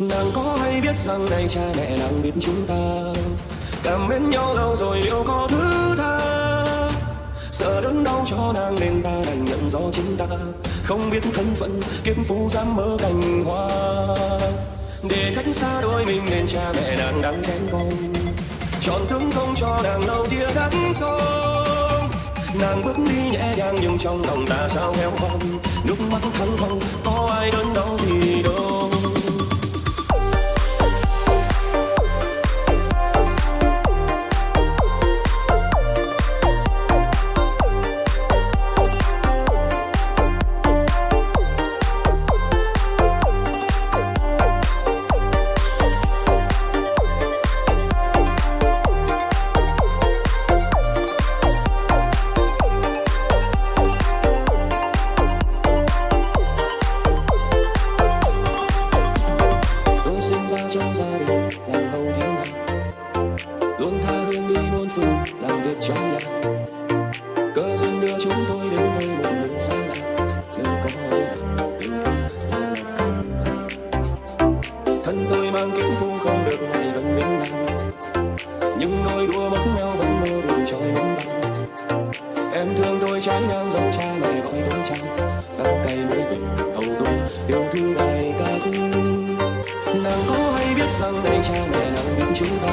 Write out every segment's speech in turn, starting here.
Nàng có hay biết rằng này cha mẹ nàng biết chúng ta cảm mến nhau lâu rồi liệu có thứ tha. Sợ đớn đau cho nàng nên ta đành nhận rõ chính ta không biết thân phận kiếp phú dám mơ cành hoa. Để cách xa đôi mình nên cha mẹ nàng đang kén con chọn tướng không cho nàng lâu kia đắm sâu. Nàng bước đi nhẹ nhàng nhưng trong lòng ta sao héo con nước mắt thăng không có ai đớn đau thì đâu. Trong gia đình làm hầu thiên hạ luôn tha hương đi muôn phương làm việc trong nhà. Cơ duyên đưa chúng tôi đến với một nơi xa lạ nơi có tình thân là cần gấp. Thân tôi mang kiếm phu không được ngày gần bên nàng nhưng đôi đua mất nhau vẫn mơ đường trôi ngắm vàng. Em thương tôi trái ngang dòng cha mẹ gọi tôi chăng đang cày mũi bình hầu tôi điều thư đại ca. Nàng có hay biết rằng này cha mẹ nàng biết chúng ta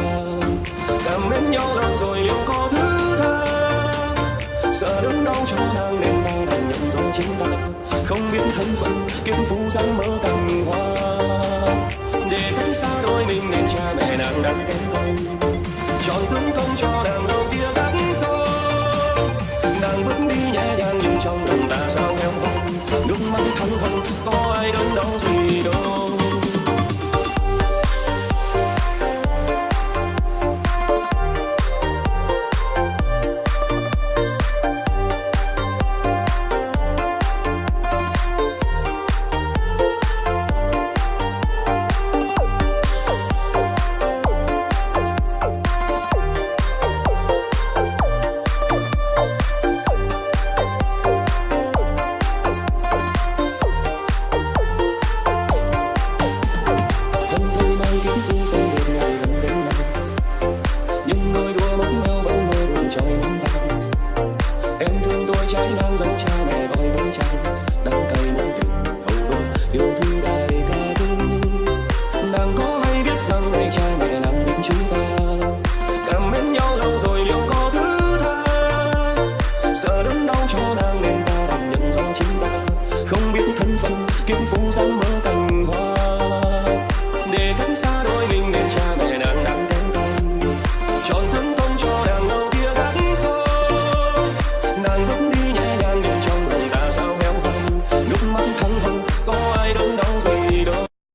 cảm mến nhau lâu rồi liệu có thứ tha. Sợ đớn đau cho nàng nên ta đành nhận rõ chính ta không biết thân phận kiếp phú dáng mơ cành hoa.